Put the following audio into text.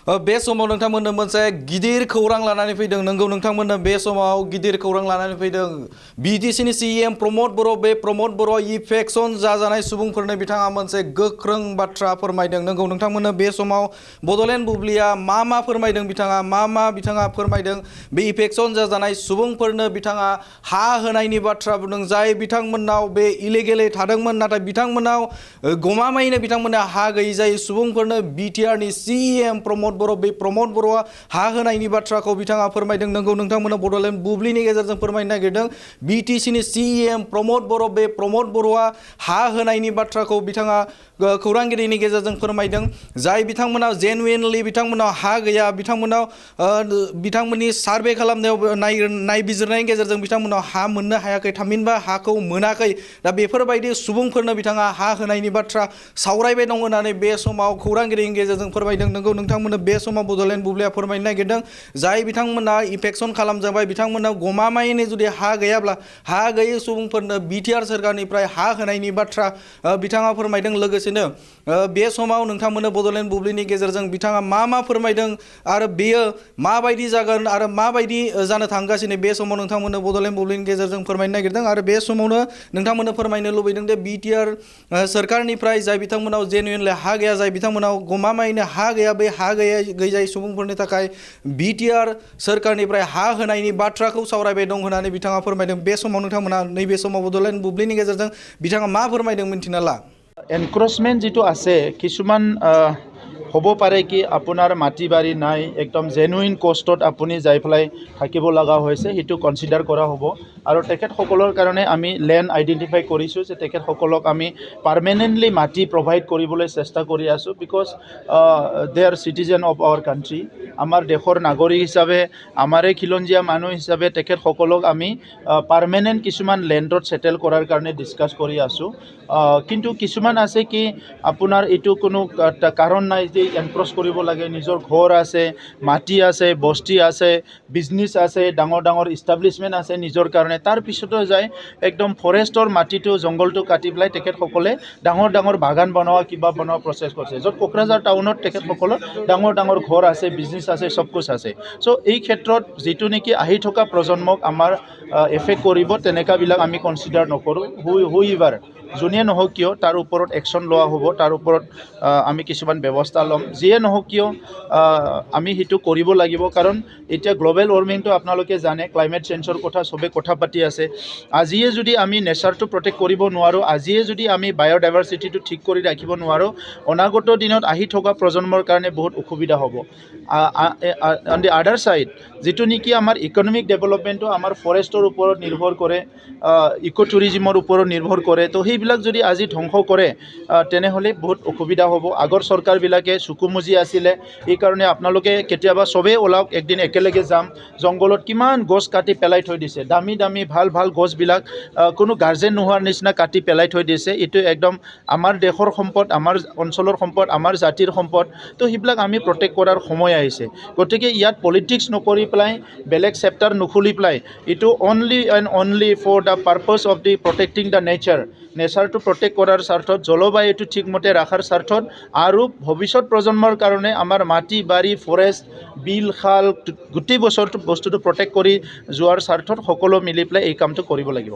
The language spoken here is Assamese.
बे समाव नोंथांमोननो मोनसे गिदिर खौरां लानानै फैदों नंगौ नोंथांमोननो बे समाव गिदिर खौरां लानानै फैदों बिटिसिनि सीएम प्रमद बर' बे प्रमद बर' इफेक्शन जाजानाय सुबुंफोरनो बिथाङा मोनसे गोख्रों बाथ्रा फोरमायदों नंगौ नोंथांमोननो बे समाव बड'लेण्ड बुब्लिया मा फोरमायदों बिथाङा फोरमायदों बे इफेक्शन जाजानाय सुबुंफोरनो बिथाङा हा होनायनि बाथ्रा बुंदों जाय बिथांमोननाव बे इलिगेलै थादोंमोन नाथाय बिथांमोननाव गमामायैनो बिथांमोनहा हा गैयै जाय सुबुंफोरनो बिटिआरनि सीएम प्रमद बर' बे प्रमद बर'आ हा होनायनि बाथ्राखौ बिथाङा फोरमायदों नंगौ नोंथांमोना बड'लेण्ड बुब्लिनि गेजेरजों फोरमायनो नागिरदों बिटिसिनि सीएम प्रमद बर' बे प्रमद बर'आ हा होनायनि बाथ्राखौ बिथाङा खौरांगिरिनि गेजेरजों फोरमायदों जाय बिथांमोना जेनुइनलि बिथांमोनाव हा गैया बिथांमोननि सार्भे खालामनायाव नायबिजिरनायनि गेजेरजों बिथांमोनाव हा मोननो हायाखै थामहिनबा हाखौ मोनाखै दा बेफोरबायदि सुबुंफोरनो बिथाङा हा होनायनि बाथ्रा सावरायबाय दं होननानै बे समाव खौरांगिरिनि गेजेरजों फोरमायदों नंगौ नोंथांमोननो बे समाव बड'लेण्ड बुब्लिया फोरमायनो नागिरदों जाय बिथांमोना इफेक्शन खालामजाबाय बिथांमोनाव गमामायैनो जुदि हा गैयाब्ला हा गैयै सुबुंफोरनो बिटिआर सोरखारनिफ्राय हा होनायनि बाथ्रा बिथाङा फोरमायदों लोगोसेनो बे समाव नोंथांमोननो बड'लेण्ड बुब्लिनि गेजेरजों बिथाङा मा फोरमायदों आरो बेयो माबायदि जागोन आरो माबायदि जानो थांगासिनो बे समाव नोंथांमोननो बड'लेण्ड बुब्लिनि गेजेरजों फोरमायनो नागिरदों आरो बे समावनो नोंथांमोननो फोरमायनो लुबैदों जे बिटिआर सोरखारनिफ्राय जाय बिथांमोनाव जेनुइनलि हा गैया जाय बिथांमोनाव गमामायैनो हा गैया बे हा गैजायै सुबुंफोरनि थाखाय बिटिआर सोरखारनिफ्राय हा होनायनि बाथ्राखौ सावरायबाय दं होननानै बिथाङा फोरमायदों बे समाव नोंथांमोना नैबे समाव बड'लेण्ड बुब्लिनि गेजेरजों बिथाङा मा फोरमायदों मिन्थिना ला এনক্ৰচমেণ্ট যিটো আছে কিছুমান হ'ব পাৰে কি আপোনাৰ মাটি বাৰী নাই একদম জেনুইন কষ্টত আপুনি যাই পেলাই থাকিব লগা হৈছে সেইটো কনচিডাৰ কৰা হ'ব আৰু তেখেতসকলৰ কাৰণে আমি লেণ্ড আইডেণ্টিফাই কৰিছোঁ যে তেখেতসকলক আমি পাৰ্মানেণ্টলি মাটি প্ৰভাইড কৰিবলৈ চেষ্টা কৰি আছোঁ because they are citizen of our country আমাৰ দেশৰ নাগৰিক হিচাপে আমাৰে খিলঞ্জীয়া মানুহ হিচাপে তেখেতসকলক আমি পাৰ্মানেণ্ট কিছুমান লেণ্ডত ছেটেল কৰাৰ কাৰণে ডিছকাছ কৰি আছোঁ কিন্তু কিছুমান আছে কি আপোনাৰ এইটো কোনো কাৰণ নাই যে এনক্ৰচ কৰিব লাগে নিজৰ ঘৰ আছে মাটি আছে বস্তি আছে বিজনেছ আছে ডাঙৰ ইষ্টাব্লিছমেণ্ট আছে নিজৰ কাৰণে তাৰপিছতো যায় একদম ফৰেষ্টৰ মাটিটো জংঘলটো কাটি পেলাই তেখেতসকলে ডাঙৰ বাগান কিবা বনোৱা প্ৰচেছ কৰিছে য'ত কোকৰাঝাৰ টাউনত তেখেতসকলৰ ডাঙৰ ঘৰ আছে বিজনেছ আছে চব কুছ আছে চ' এই ক্ষেত্ৰত যিটো নেকি আহি থকা প্ৰজন্মক আমাৰ এফেক্ট কৰিব তেনেকুৱাবিলাক আমি কনচিডাৰ নকৰোঁ হুইভাৰ যোনে নহওক কিয় তাৰ ওপৰত একশ্যন লোৱা হ'ব তাৰ ওপৰত আমি কিছুমান ব্যৱস্থা ল'ম যিয়ে নহওক কিয় আমি সেইটো কৰিব লাগিব কাৰণ এতিয়া গ্ল'বেল ৱাৰ্মিংটো আপোনালোকে জানে ক্লাইমেট চেঞ্জৰ কথা চবে কথা পাতি আছে আজিয়ে যদি আমি নেচাৰটো প্ৰটেক্ট কৰিব নোৱাৰোঁ আজিয়ে যদি আমি বায়'ডাইভাৰ্চিটিটো ঠিক কৰি ৰাখিব নোৱাৰোঁ অনাগত দিনত আহি থকা প্ৰজন্মৰ কাৰণে বহুত অসুবিধা হ'ব অন দি আদাৰ ছাইড যিটো নেকি আমাৰ ইকনমিক ডেভেলপমেণ্টটো আমাৰ ফৰেষ্টৰ ওপৰত নিৰ্ভৰ কৰে ইক' টুৰিজিমৰ ওপৰত নিৰ্ভৰ কৰে তো সেইবিলাক যদি আজি ধ্বংস কৰে তেনেহ'লে বহুত অসুবিধা হ'ব আগৰ চৰকাৰবিলাকে চকুমুজি আছিলে এইকাৰণে আপোনালোকে কেতিয়াবা চবেই ওলাওক একদিন একেলগে যাম জংঘলত কিমান গছ কাটি পেলাই থৈ দিছে দামী ভাল গছবিলাক কোনো গাৰ্জেন নোহোৱাৰ নিচিনা কাটি পেলাই থৈ দিছে এইটো একদম আমাৰ দেশৰ সম্পদ আমাৰ অঞ্চলৰ সম্পদ আমাৰ জাতিৰ সম্পদ তো সেইবিলাক আমি প্ৰটেক্ট কৰাৰ সময় আহিছে গতিকে ইয়াত পলিটিক্স নকৰি পেলাই বেলেগ চেপ্টাৰ নুখুলি পেলাই এইটো only for the purpose of the protecting the নেচাৰটো প্ৰটেক্ট কৰাৰ স্বাৰ্থত জলবায়ুটো ঠিকমতে ৰখাৰ স্বাৰ্থত আৰু ভৱিষ্যত প্ৰজন্মৰ কাৰণে আমাৰ মাটি বাৰী ফৰেষ্ট বিল খাল গোটেই বস্তুটো প্ৰটেক্ট কৰি যোৱাৰ স্বাৰ্থত সকলো মিলি পেলাই এই কামটো কৰিব লাগিব